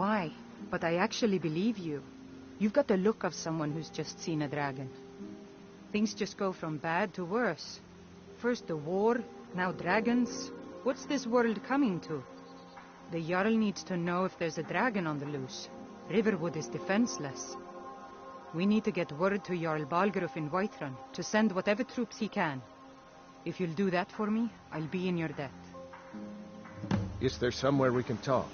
why, but I actually believe you. You've got the look of someone who's just seen a dragon. Things just go from bad to worse. First the war, now dragons. What's this world coming to? The Jarl needs to know if there's a dragon on the loose. Riverwood is defenseless. We need to get word to Jarl Balgruuf in Whiterun to send whatever troops he can. If you'll do that for me, I'll be in your debt. Is there somewhere we can talk?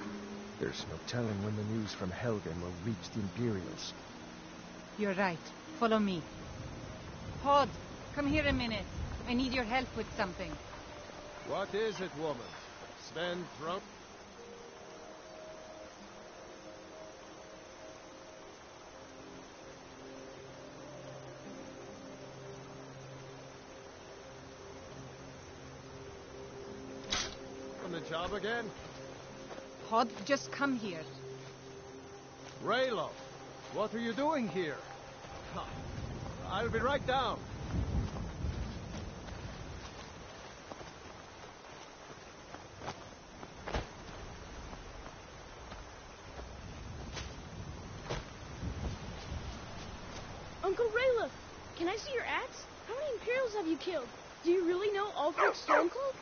There's no telling when the news from Helgen will reach the Imperials. You're right. Follow me. Pod, come here a minute. I need your help with something. What is it, woman? Sven drunk? On the job again? Pod, just come here. Ralof, what are you doing here? I'll be right down. Uncle Ralof, can I see your axe? How many Imperials have you killed? Do you really know Ulfric Stormcloak?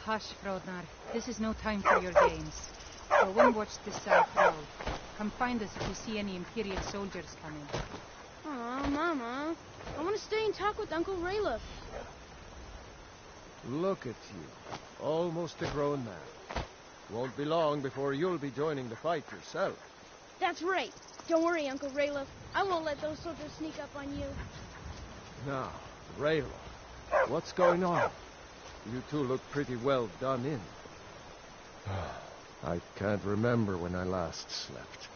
Hush, Frodnar. This is no time for your games. Go and watch the South Road. Come find us if you see any Imperial soldiers coming. Aw, Mama. I want to stay and talk with Uncle Ralof. Look at you. Almost a grown man. Won't be long before you'll be joining the fight yourself. That's right. Don't worry, Uncle Ralof. I won't let those soldiers sneak up on you. Now, Ralof, what's going on? You two look pretty well done in. I can't remember when I last slept.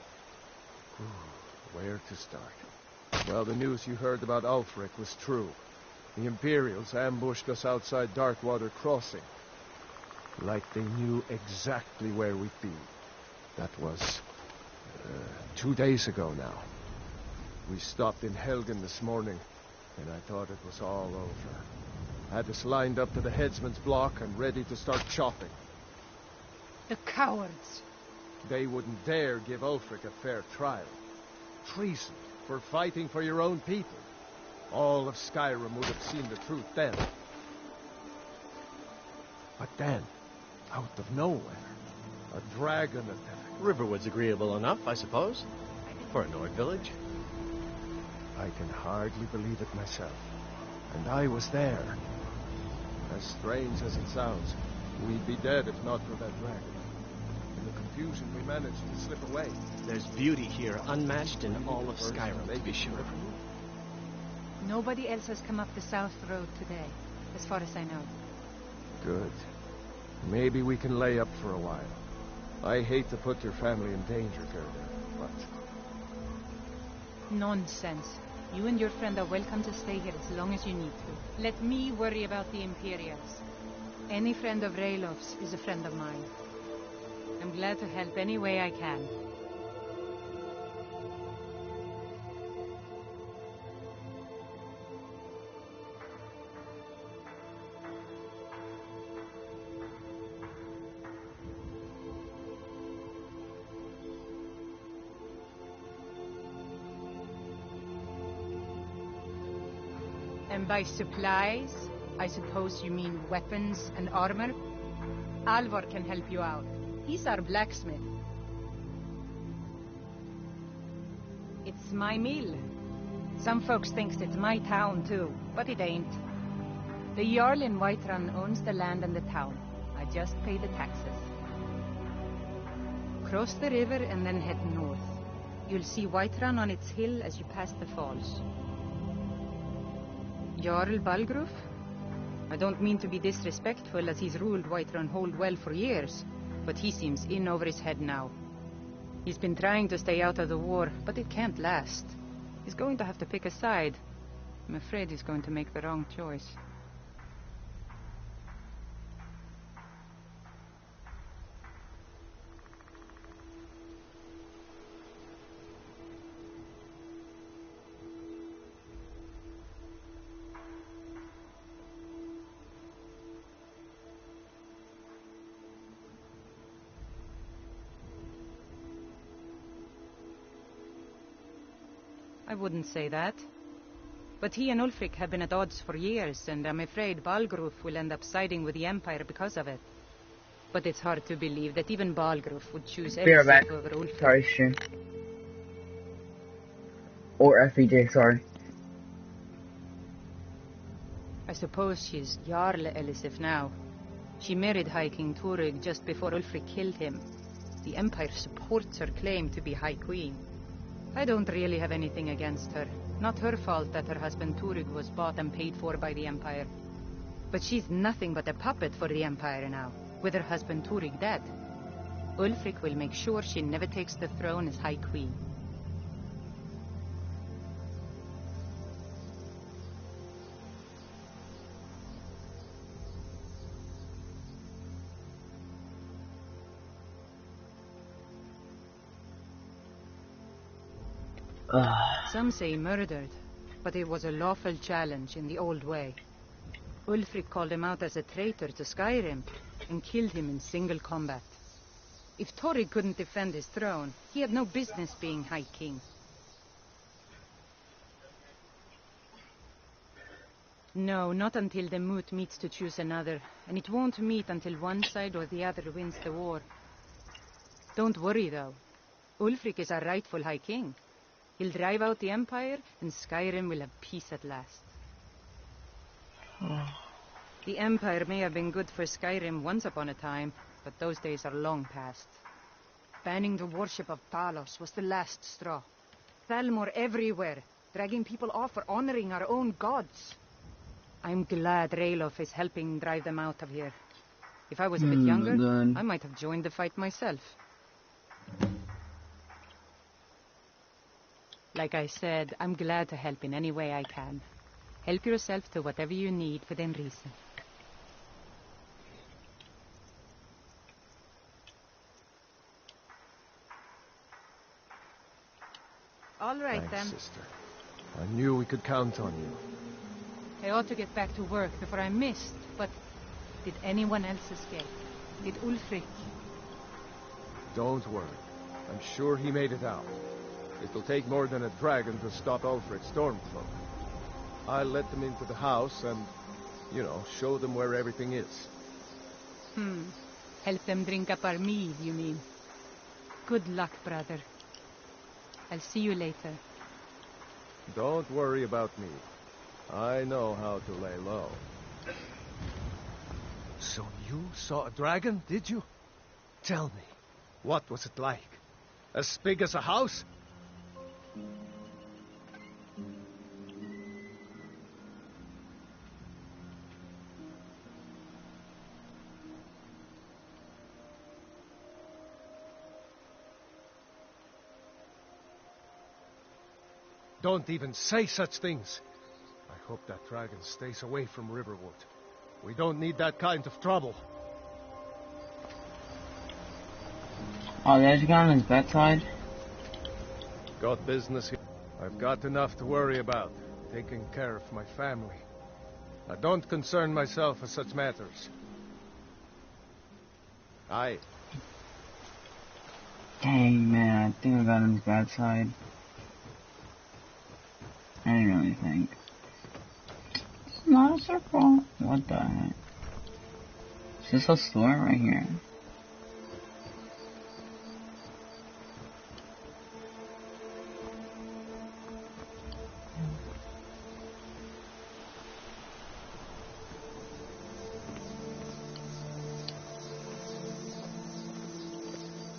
Where to start? Well, the news you heard about Ulfric was true. The Imperials ambushed us outside Darkwater Crossing. Like they knew exactly where we'd be. That was 2 days ago now. We stopped in Helgen this morning, and I thought it was all over. Had us lined up to the headsman's block and ready to start chopping. The cowards! They wouldn't dare give Ulfric a fair trial. Treason for fighting for your own people. All of Skyrim would have seen the truth then. But then, out of nowhere, a dragon attack. Riverwood's agreeable enough, I suppose, for a Nord village. I can hardly believe it myself. And I was there. As strange as it sounds, we'd be dead if not for that dragon. In the confusion, we managed to slip away. There's beauty here, unmatched in all of Skyrim, to be sure. Nobody else has come up the South Road today, as far as I know. Good. Maybe we can lay up for a while. I hate to put your family in danger, Gerda, but... Nonsense. You and your friend are welcome to stay here as long as you need to. Let me worry about the Imperials. Any friend of Ralof's is a friend of mine. I'm glad to help any way I can. And by supplies, I suppose you mean weapons and armor? Alvor can help you out. He's our blacksmith. It's my mill. Some folks thinks it's my town too, but it ain't. The Jarl in Whiterun owns the land and the town. I just pay the taxes. Cross the river and then head north. You'll see Whiterun on its hill as you pass the falls. Jarl Balgruuf? I don't mean to be disrespectful, as he's ruled Whiterun Hold well for years, but he seems in over his head now. He's been trying to stay out of the war, but it can't last. He's going to have to pick a side. I'm afraid he's going to make the wrong choice. I wouldn't say that. But he and Ulfric have been at odds for years, and I'm afraid Balgruf will end up siding with the Empire because of it. But it's hard to believe that even Balgruf would choose Be right back. Elisif over Ulfric. Sorry, stream. Or FEJ, sorry. I suppose she's Jarl Elisif now. She married High King Turig just before Ulfric killed him. The Empire supports her claim to be High Queen. I don't really have anything against her. Not her fault that her husband Turig was bought and paid for by the Empire. But she's nothing but a puppet for the Empire now, with her husband Turig dead. Ulfric will make sure she never takes the throne as High Queen. Some say murdered, but it was a lawful challenge in the old way. Ulfric called him out as a traitor to Skyrim and killed him in single combat. If Torrig couldn't defend his throne, he had no business being High King. No, not until the Moot meets to choose another, and it won't meet until one side or the other wins the war. Don't worry, though. Ulfric is our rightful High King. He'll drive out the Empire, and Skyrim will have peace at last. The Empire may have been good for Skyrim once upon a time, but those days are long past. Banning the worship of Talos was the last straw. Thalmor everywhere, dragging people off for honoring our own gods. I'm glad Ralof is helping drive them out of here. If I was a bit younger, I might have joined the fight myself. Like I said, I'm glad to help in any way I can. Help yourself to whatever you need within reason. All right, Thanks, then. sister. I knew we could count on you. I ought to get back to work before I missed, but did anyone else escape? Did Ulfric? Don't worry. I'm sure he made it out. It'll take more than a dragon to stop Ulfric's Stormcloak. I'll let them into the house and, show them where everything is. Help them drink up our mead, you mean? Good luck, brother. I'll see you later. Don't worry about me. I know how to lay low. So you saw a dragon, did you? Tell me, what was it like? As big as a house? Don't even say such things. I hope that dragon stays away from Riverwood. We don't need that kind of trouble. Oh, there's a guy on his bedside? Got business here. I've got enough to worry about, taking care of my family. I don't concern myself with such matters. Aye. Dang, man, I think I got on his bedside. I didn't really think. It's not a circle. What the heck? Is this a store right here?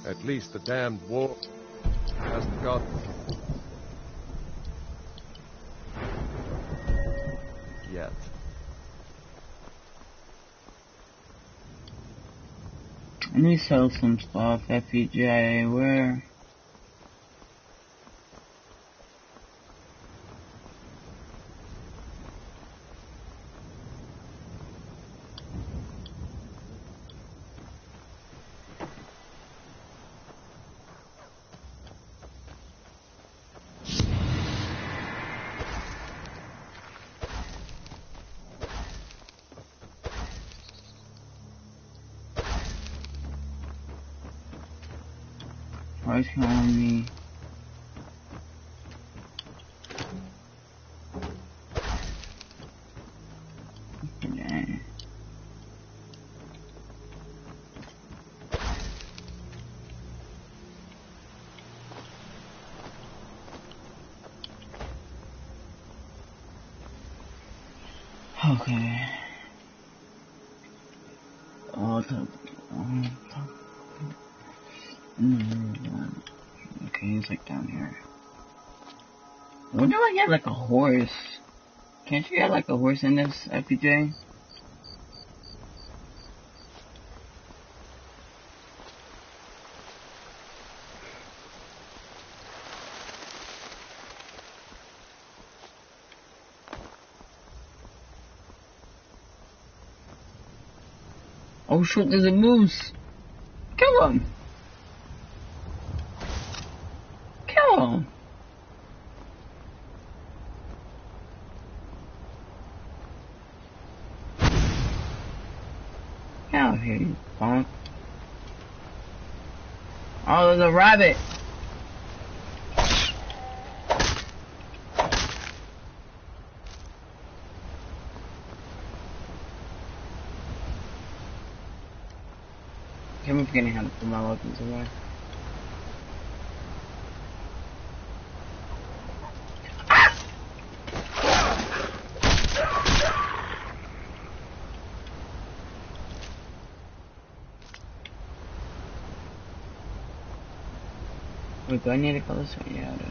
At least the damned war hasn't got me. Yet. I need to sell some stuff, FEJ, where? Why is he on me? Okay. Okay, he's like down here. I wonder if I get like a horse. Can't you get like a horse in this FPJ? Oh shoot, there's a moose! Kill him! Kill him! Get out of here, you punk. Oh, there's a rabbit! I keep forgetting how to put my weapons away. Wait, do I need to go this way? Yeah, I do.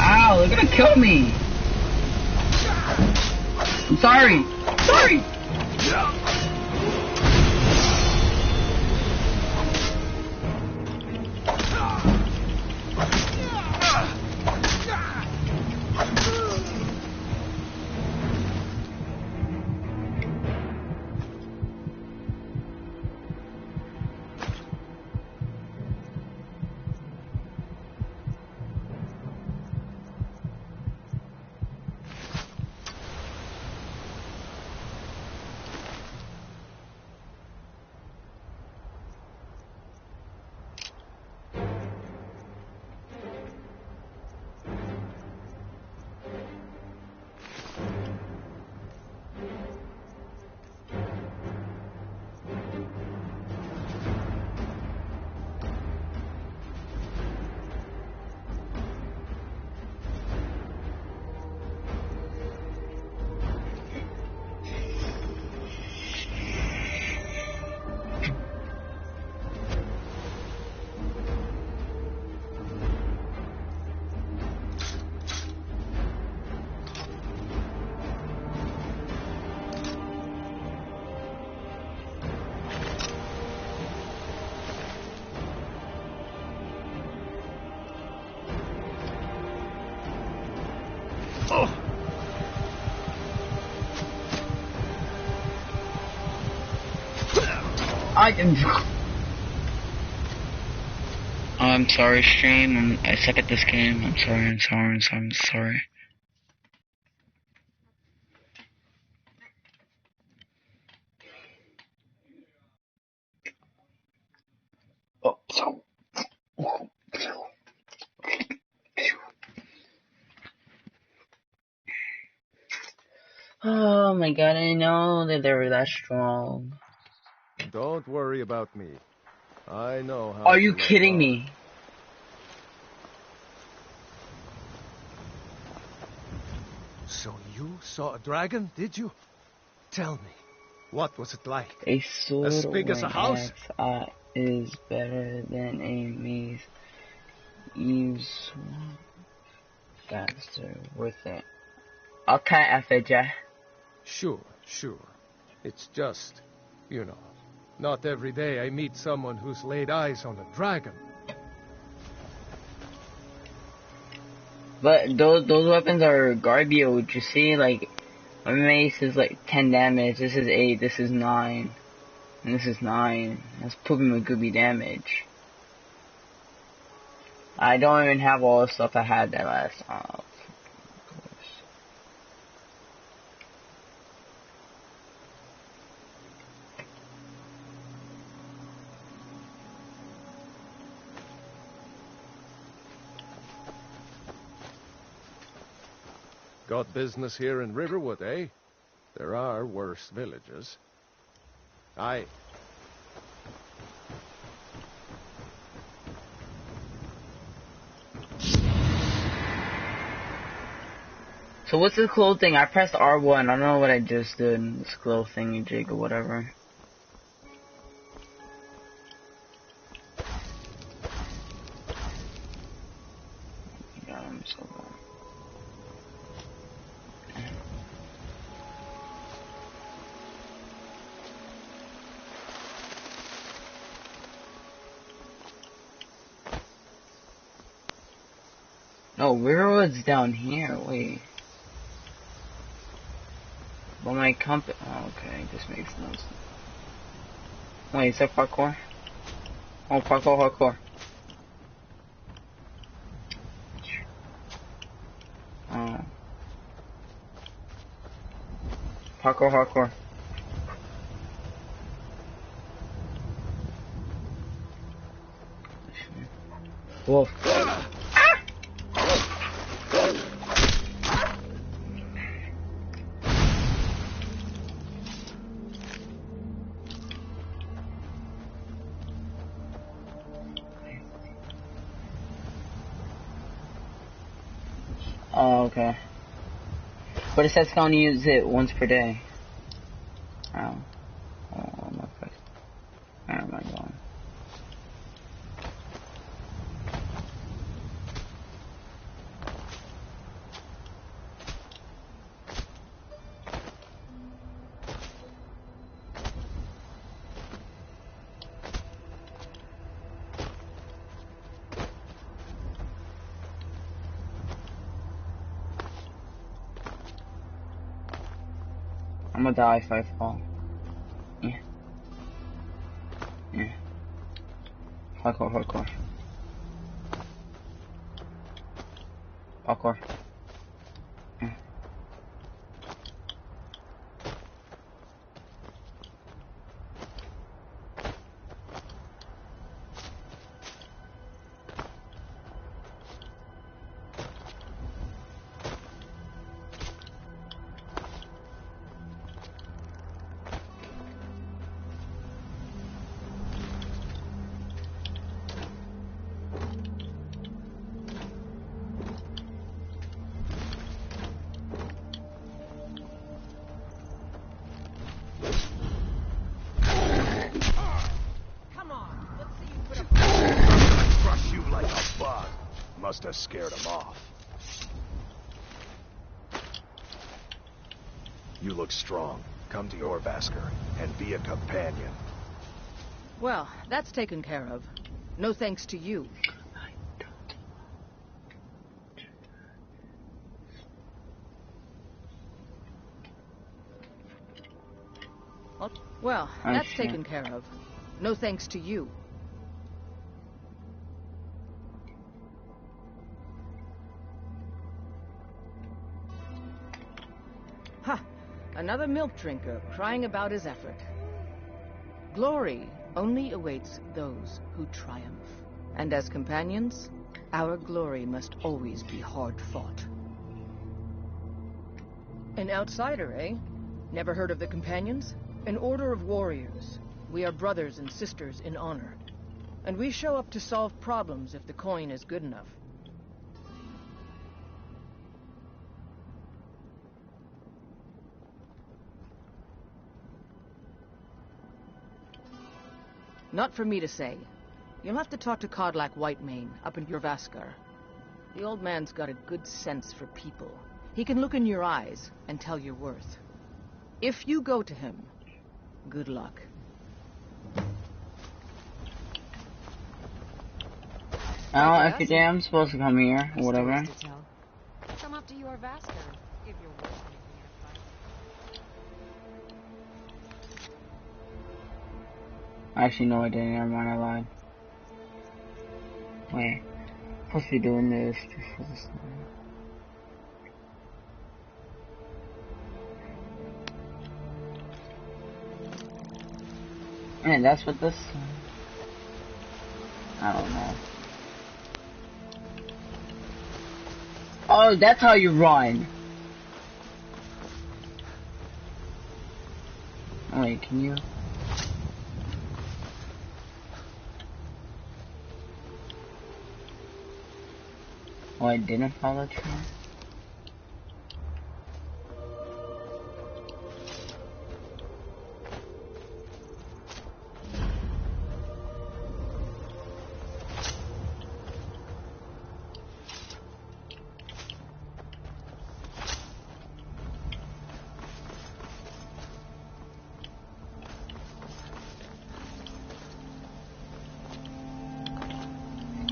Ow, they're gonna kill me! I'm sorry! Sorry! I can. I'm sorry, stream. I suck at this game. I'm sorry. Oh, so. my god, I know that they were that strong. Don't worry about me. I know how. Are you to kidding love. me? So you saw a dragon, did you? Tell me, what was it like? A sword As big or as a an house? axe is better than a mace. Use that's worth it. Okay, FJ. Sure. It's just, you know, not every day I meet someone who's laid eyes on a dragon. But those weapons are garbage. You see, like, my mace is like 10 damage. This is 8. This is 9, and this is 9. That's proving a good damage. I don't even have all the stuff I had that last time. Got business here in Riverwood, eh? There are worse villages. So what's this glow thing? I pressed R1. I don't know what I just did. This glow thingy jig or whatever. God, I'm so bad. No, Riverwood's down here. Wait. Well, my company. Oh, okay, this makes no sense. Wait, is that parkour? Oh, parkour. Oh. Parkour. Wolf. Oh, okay. But it says I can only use it once per day. Oh. Oh, my God. Where am I going? I'm gonna die if I fall. Yeah. Hardcore. Parkour. Yeah. Crush you like a bug. Must have scared him off. You look strong. Come to Jorrvaskr and be a companion. Well, that's taken care of. No thanks to you. Well, that's taken care of. No thanks to you. Ha! Another milk drinker crying about his effort. Glory only awaits those who triumph. And as companions, our glory must always be hard fought. An outsider, eh? Never heard of the Companions? An order of warriors. We are brothers and sisters in honor. And we show up to solve problems if the coin is good enough. Not for me to say. You'll have to talk to Kodlak Whitemane up in Jorvaskar. The old man's got a good sense for people. He can look in your eyes and tell your worth. If you go to him, good luck. Oh, every day I'm supposed to come here, or whatever. Come up to Jorvaskar if you're worth anything Actually, no, I didn't. Never mind, I lied. Wait, I'm supposed to be doing this before this. Man, that's what this. I don't know. Oh, that's how you run. Oh, wait, can you? Oh, I didn't follow the train?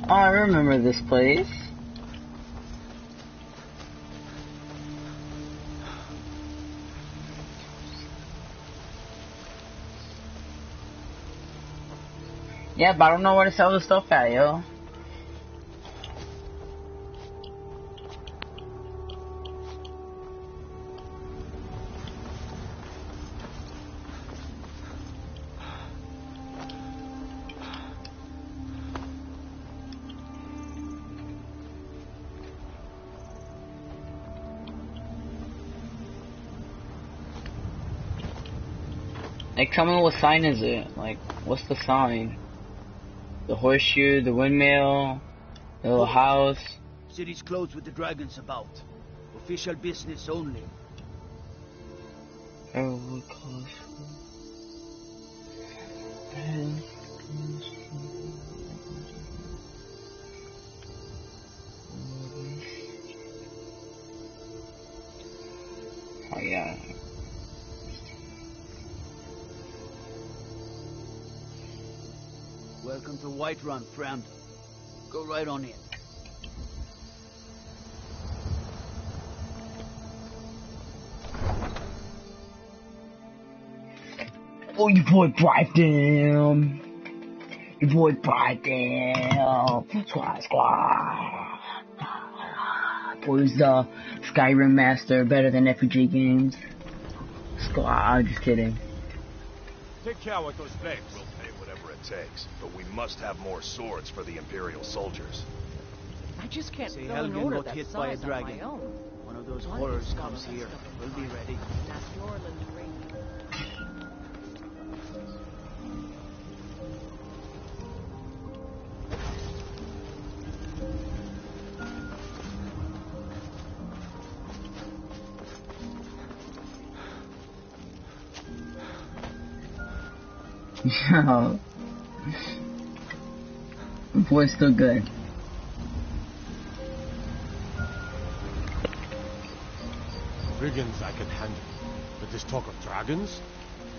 Oh, I remember this place. Yeah, but I don't know where to sell the stuff at, yo. Like, tell me what sign is it? Like, what's the sign? The horseshoe, the windmill, the little house. City's closed with the dragons about. Official business only. Oh, close. Oh yeah. Welcome to Whiterun, friend. Go right on in. Oh, your boy Brighton. Your boy Brighton. Squad, squad. Boy's the Skyrim master, better than FPG games. Squad, I'm just kidding. Take care with those flames. We'll pay whatever it takes, but we must have more swords for the Imperial soldiers. I just can't Say fill an Helgen order got that hit by a size on my dragon. own. One of those Plenty horrors of comes scholars here. and stuff We'll be fine. ready. That's Jorland Ring. Yo. Boy's still good. Brigands I can handle, but this talk of dragons?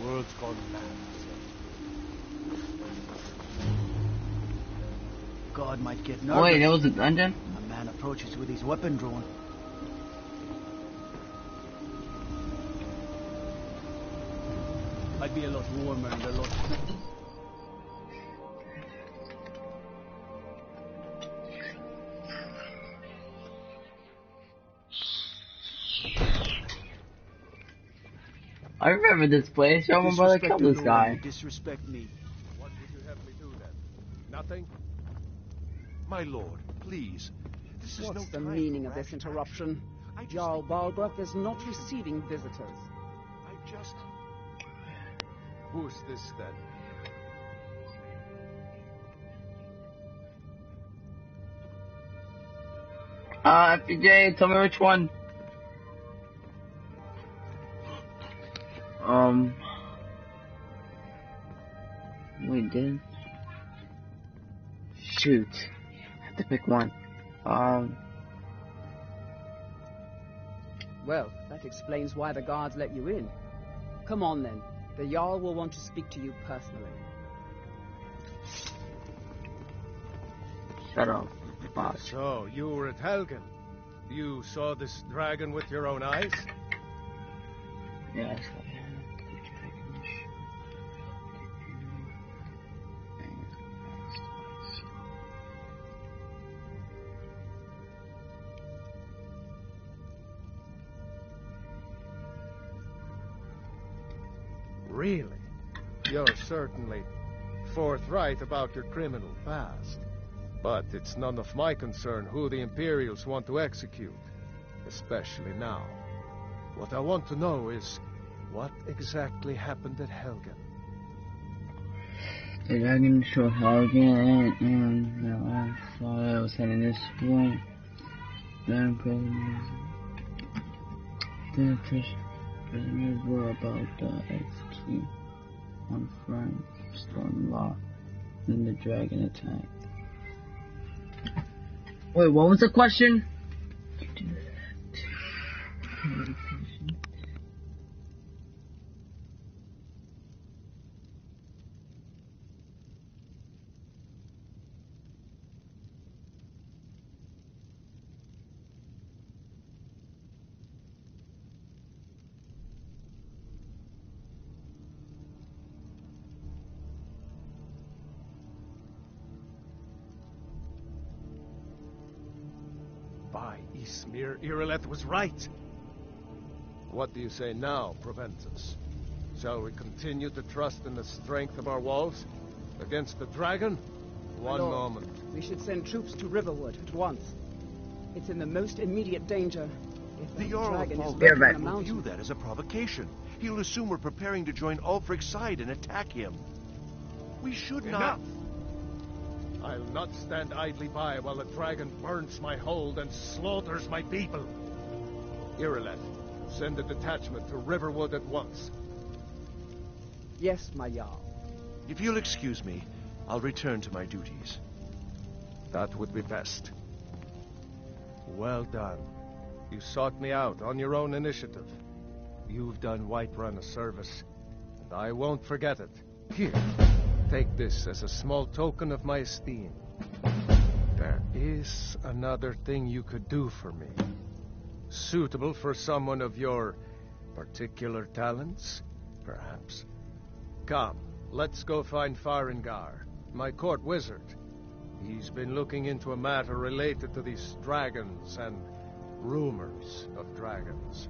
World's gone mad. God might get Oh nervous. wait, that was a dungeon? A man approaches with his weapon drawn. I'd be a lot warmer and a lot... I remember this place. Yo, my brother killed this guy. Disrespect me. What would you have me do then? Nothing? My lord, please. This is What's no the time meaning for of this rash interruption? action. I just Jarl think- Balgruuf is not receiving visitors. I just... Who's this, then? FJ, tell me which one. Wait, did? Shoot. I have to pick one. Well, that explains why the guards let you in. Come on then. The Jarl will want to speak to you personally. Shut up, boss. So, you were at Helgen. You saw this dragon with your own eyes? Yes. Really? You're certainly forthright about your criminal past. But it's none of my concern who the Imperials want to execute. Especially now. What I want to know is, what exactly happened at Helgen? The dragon showed Helgen and the last thought I was heading this way. Then prisoners were about to execute one friend, Stormlaw, then the dragon attacked. Wait, what was the question? By Ysmir, Irileth was right. What do you say now, Proventus? Shall we continue to trust in the strength of our walls? Against the dragon? One moment. We should send troops to Riverwood at once. It's in the most immediate danger. If The the Jarl dragon is of lurking back. in the will mountain. view that as a provocation. He'll assume we're preparing to join Ulfric's side and attack him. We should not... Enough! I'll not stand idly by while the dragon burns my hold and slaughters my people. Irileth, send a detachment to Riverwood at once. Yes, my Jarl. If you'll excuse me, I'll return to my duties. That would be best. Well done. You sought me out on your own initiative. You've done Whiterun a service, and I won't forget it. Here, take this as a small token of my esteem. There is another thing you could do for me. Suitable for someone of your particular talents, perhaps. Come, let's go find Farengar, my court wizard. He's been looking into a matter related to these dragons and rumors of dragons.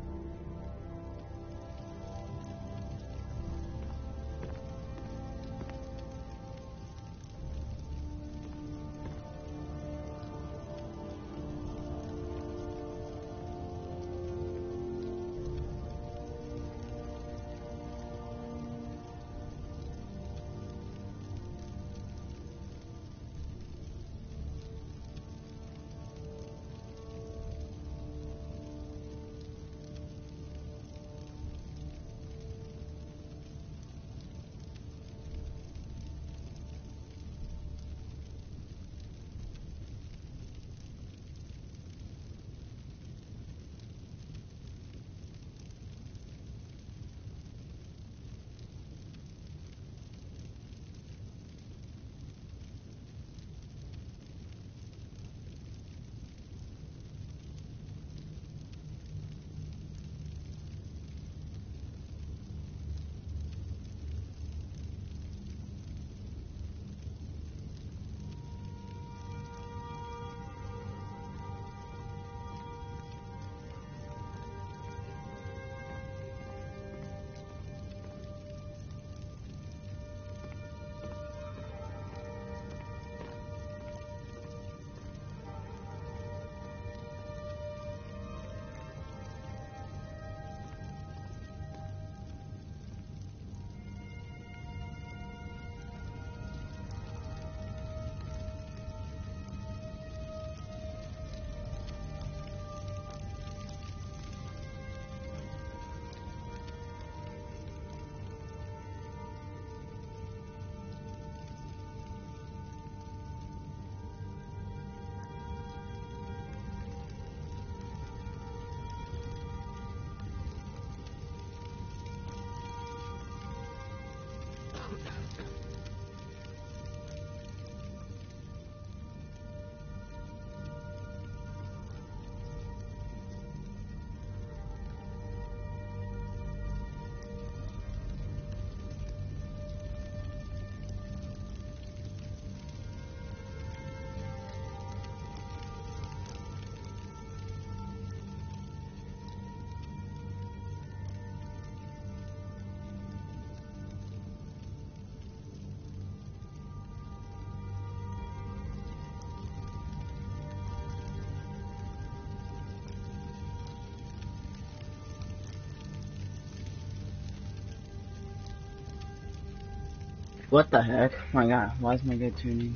What the heck? Oh my god, why is my guy tuning?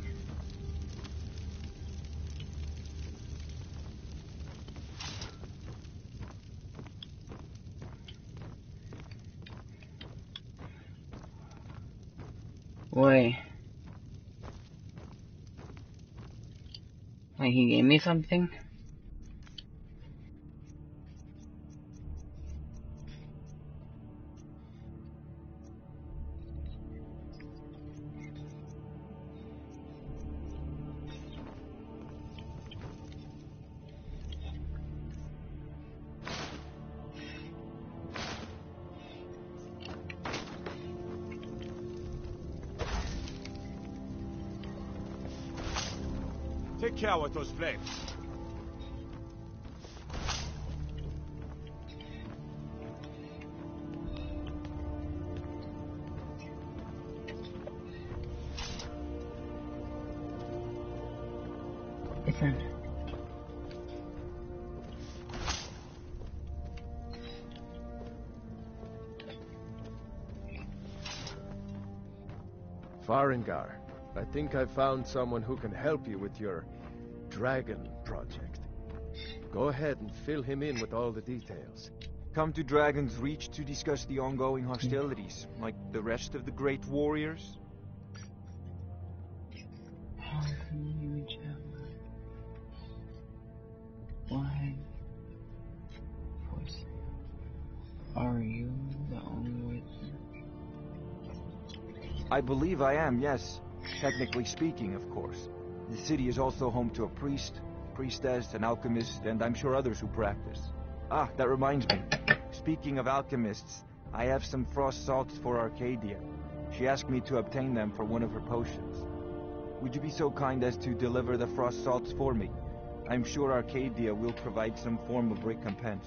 Wait. Wait, he gave me something? Take care with those flames. Listen. Farengar, I think I found someone who can help you with your dragon project. Go ahead and fill him in with all the details. Come to Dragon's Reach to discuss the ongoing hostilities, like the rest of the great warriors? How can you reach out? Why? Are you the only way to... I believe I am, yes. Technically speaking, of course. The city is also home to a priest, priestess, an alchemist, and I'm sure others who practice. Ah, that reminds me. Speaking of alchemists, I have some frost salts for Arcadia. She asked me to obtain them for one of her potions. Would you be so kind as to deliver the frost salts for me? I'm sure Arcadia will provide some form of recompense.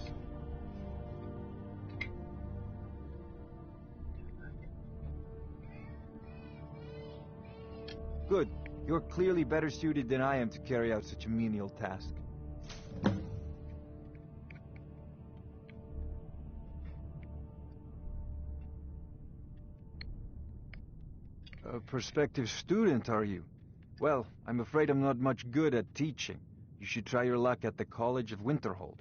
Good. You're clearly better suited than I am to carry out such a menial task. A prospective student, are you? Well, I'm afraid I'm not much good at teaching. You should try your luck at the College of Winterhold.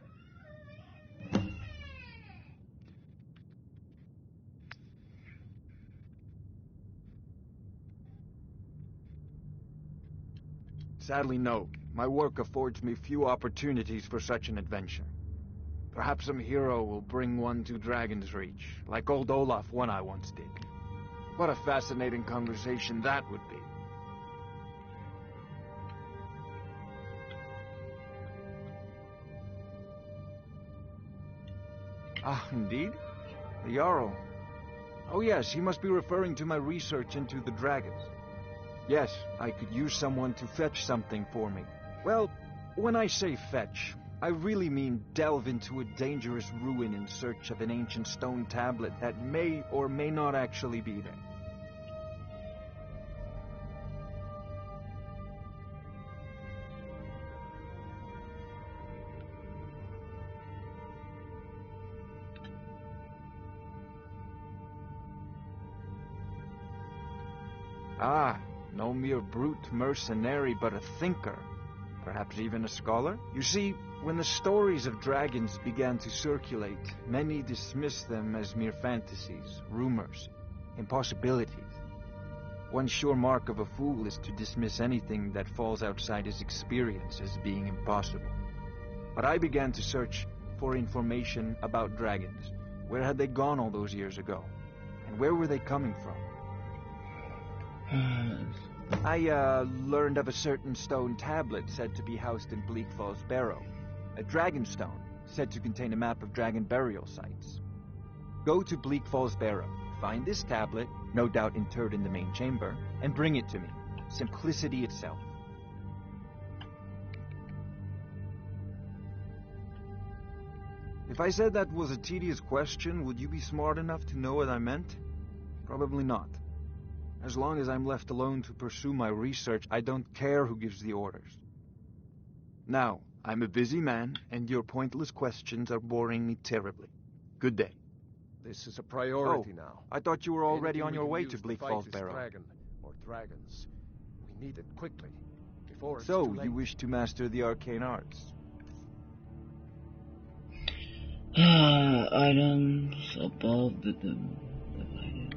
Sadly, no. My work affords me few opportunities for such an adventure. Perhaps some hero will bring one to Dragon's Reach, like old Olaf one I once did. What a fascinating conversation that would be. Ah, indeed? The Jarl. Oh yes, he must be referring to my research into the dragons. Yes, I could use someone to fetch something for me. Well, when I say fetch, I really mean delve into a dangerous ruin in search of an ancient stone tablet that may or may not actually be there. Ah, no mere brute mercenary, but a thinker. Perhaps even a scholar? You see, when the stories of dragons began to circulate, many dismissed them as mere fantasies, rumors, impossibilities. One sure mark of a fool is to dismiss anything that falls outside his experience as being impossible. But I began to search for information about dragons. Where had they gone all those years ago? And where were they coming from? I learned of a certain stone tablet said to be housed in Bleak Falls Barrow. A dragon stone, said to contain a map of dragon burial sites. Go to Bleak Falls Barrow, find this tablet, no doubt interred in the main chamber, and bring it to me. Simplicity itself. If I said that was a tedious question, would you be smart enough to know what I meant? Probably not. As long as I'm left alone to pursue my research, I don't care who gives the orders. Now, I'm a busy man, and your pointless questions are boring me terribly. Good day. This is a priority now. I thought you were already Anything on your we can way use to Bleak fight Falls this Barrow. dragon, or dragons. We need it quickly, before it's So, too late. you wish to master the arcane arts? Items above the divided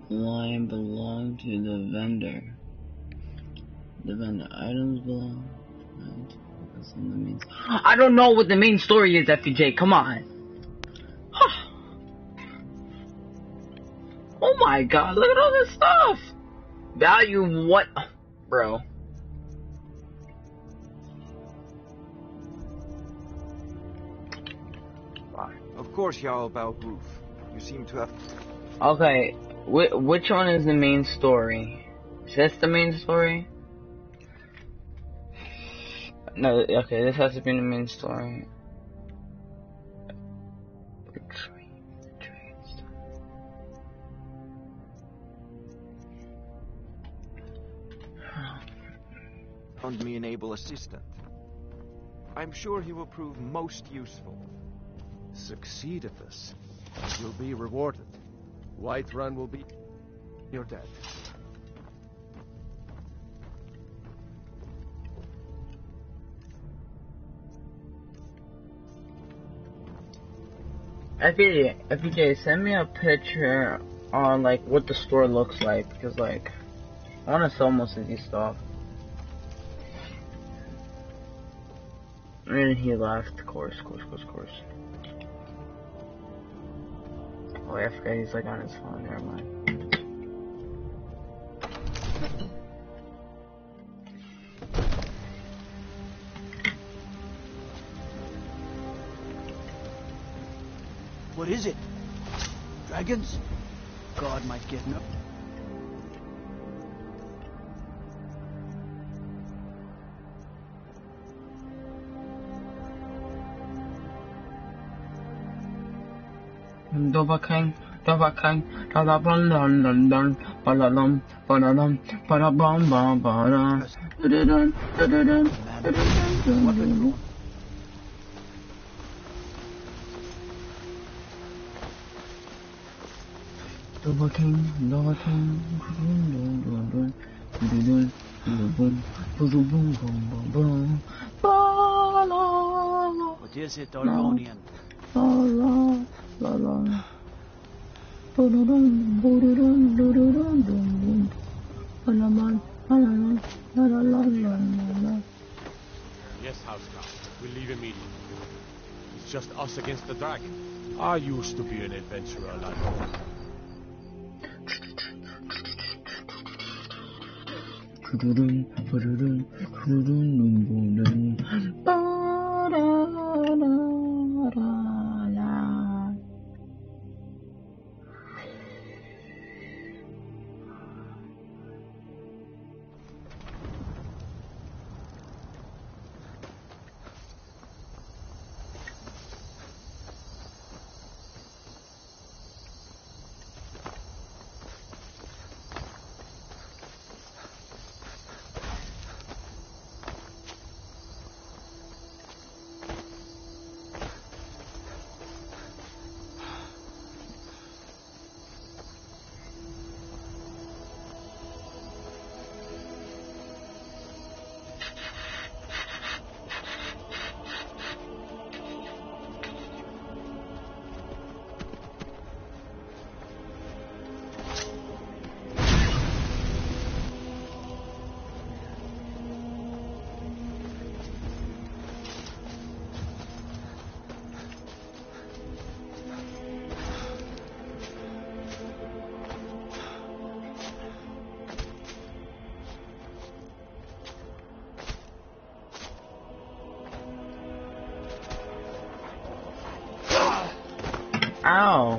line belong to the vendor. The vendor items belong to focus on the main. I don't know what the main story is, FPJ. Come on. Oh my god, look at all this stuff. Value what, bro? Of course, Jarl Balgruf. You seem to have... Okay, which one is the main story? Is this the main story? No, okay, this has to be the main story. Found me an able assistant. I'm sure he will prove most useful. Succeed at this. You'll be rewarded. Whiterun will be your debt. FPJ, send me a picture on like what the store looks like, because like I want to sell most of these stuff. And he left, of course. Oh, I forgot he's like on his phone. Never mind. What is it? Dragons? God might get no. Dovahkiin, Talabon, London, Palalum, Palalum, Palabam, Bambara. Dovahkiin, What is it, Argonian? Yes, Housecarl. We'll leave immediately. It's just us against the dragon. I used to be an adventurer like that. Ow.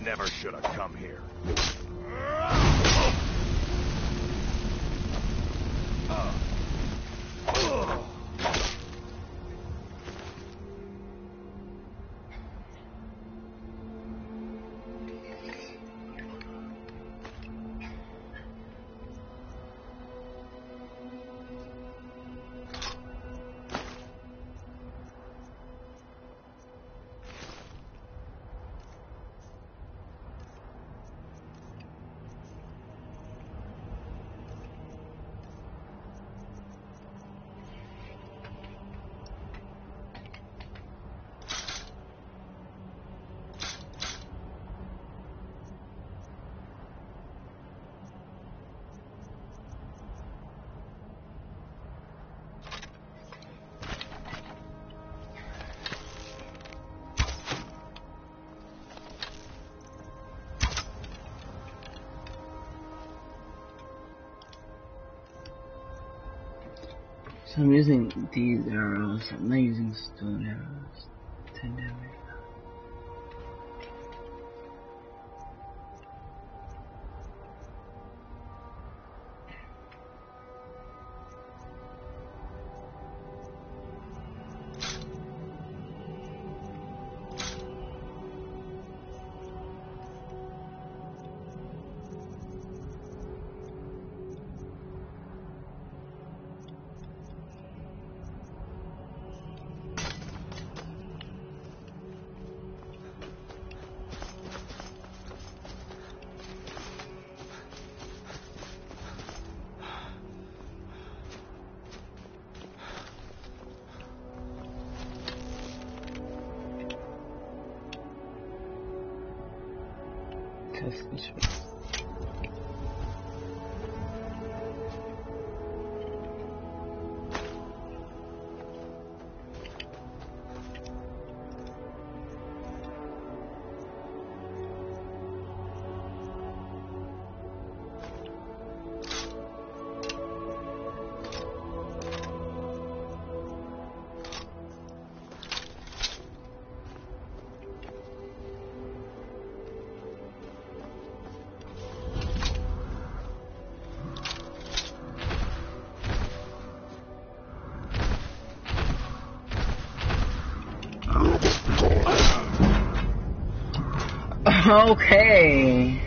Never should have come here. So I'm using these arrows. I'm not using stone arrows. 10 damage. Test this one. Okay.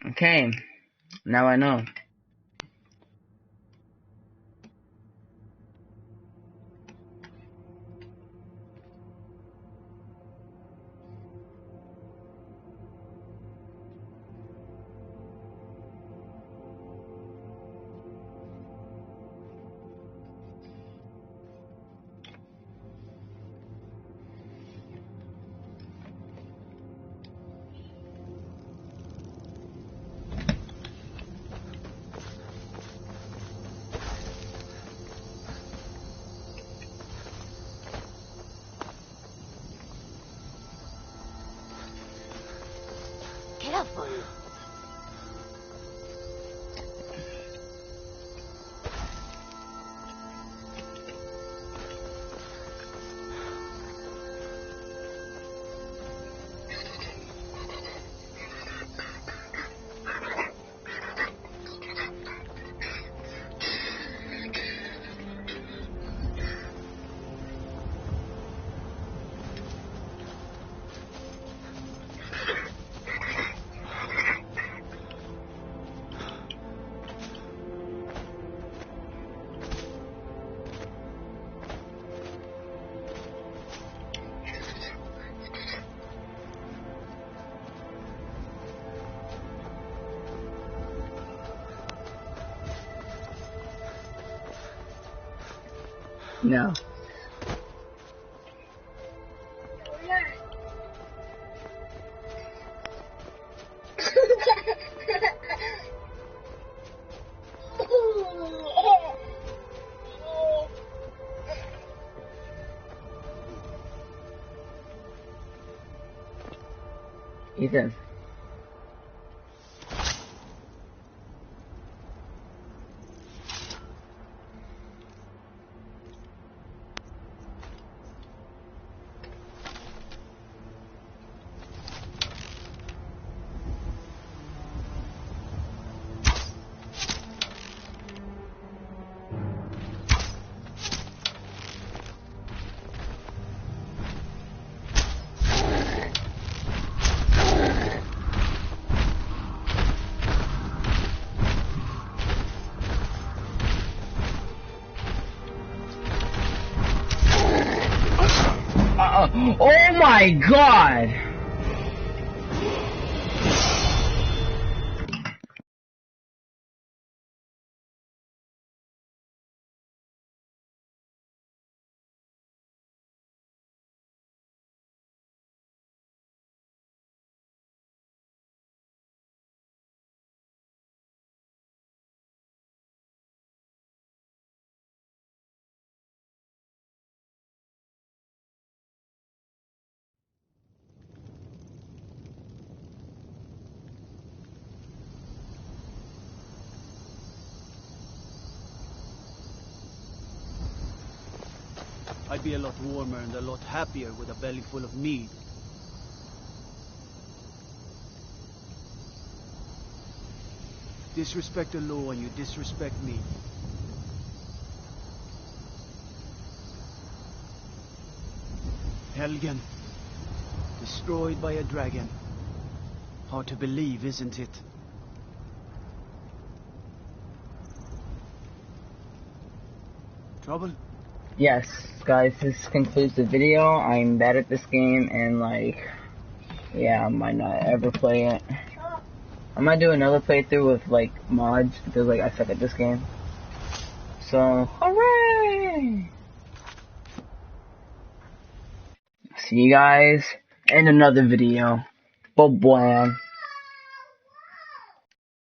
Okay. Now I know. Careful. No. Ethan. Oh my god! I'd be a lot warmer and a lot happier with a belly full of mead. Disrespect the law and you disrespect me. Helgen. Destroyed by a dragon. Hard to believe, isn't it? Trouble? Yes, guys, this concludes the video. I'm bad at this game, and like, yeah, I might not ever play it. I might do another playthrough with like mods, because like I suck at this game. So, hooray! See you guys in another video. Bye-bye.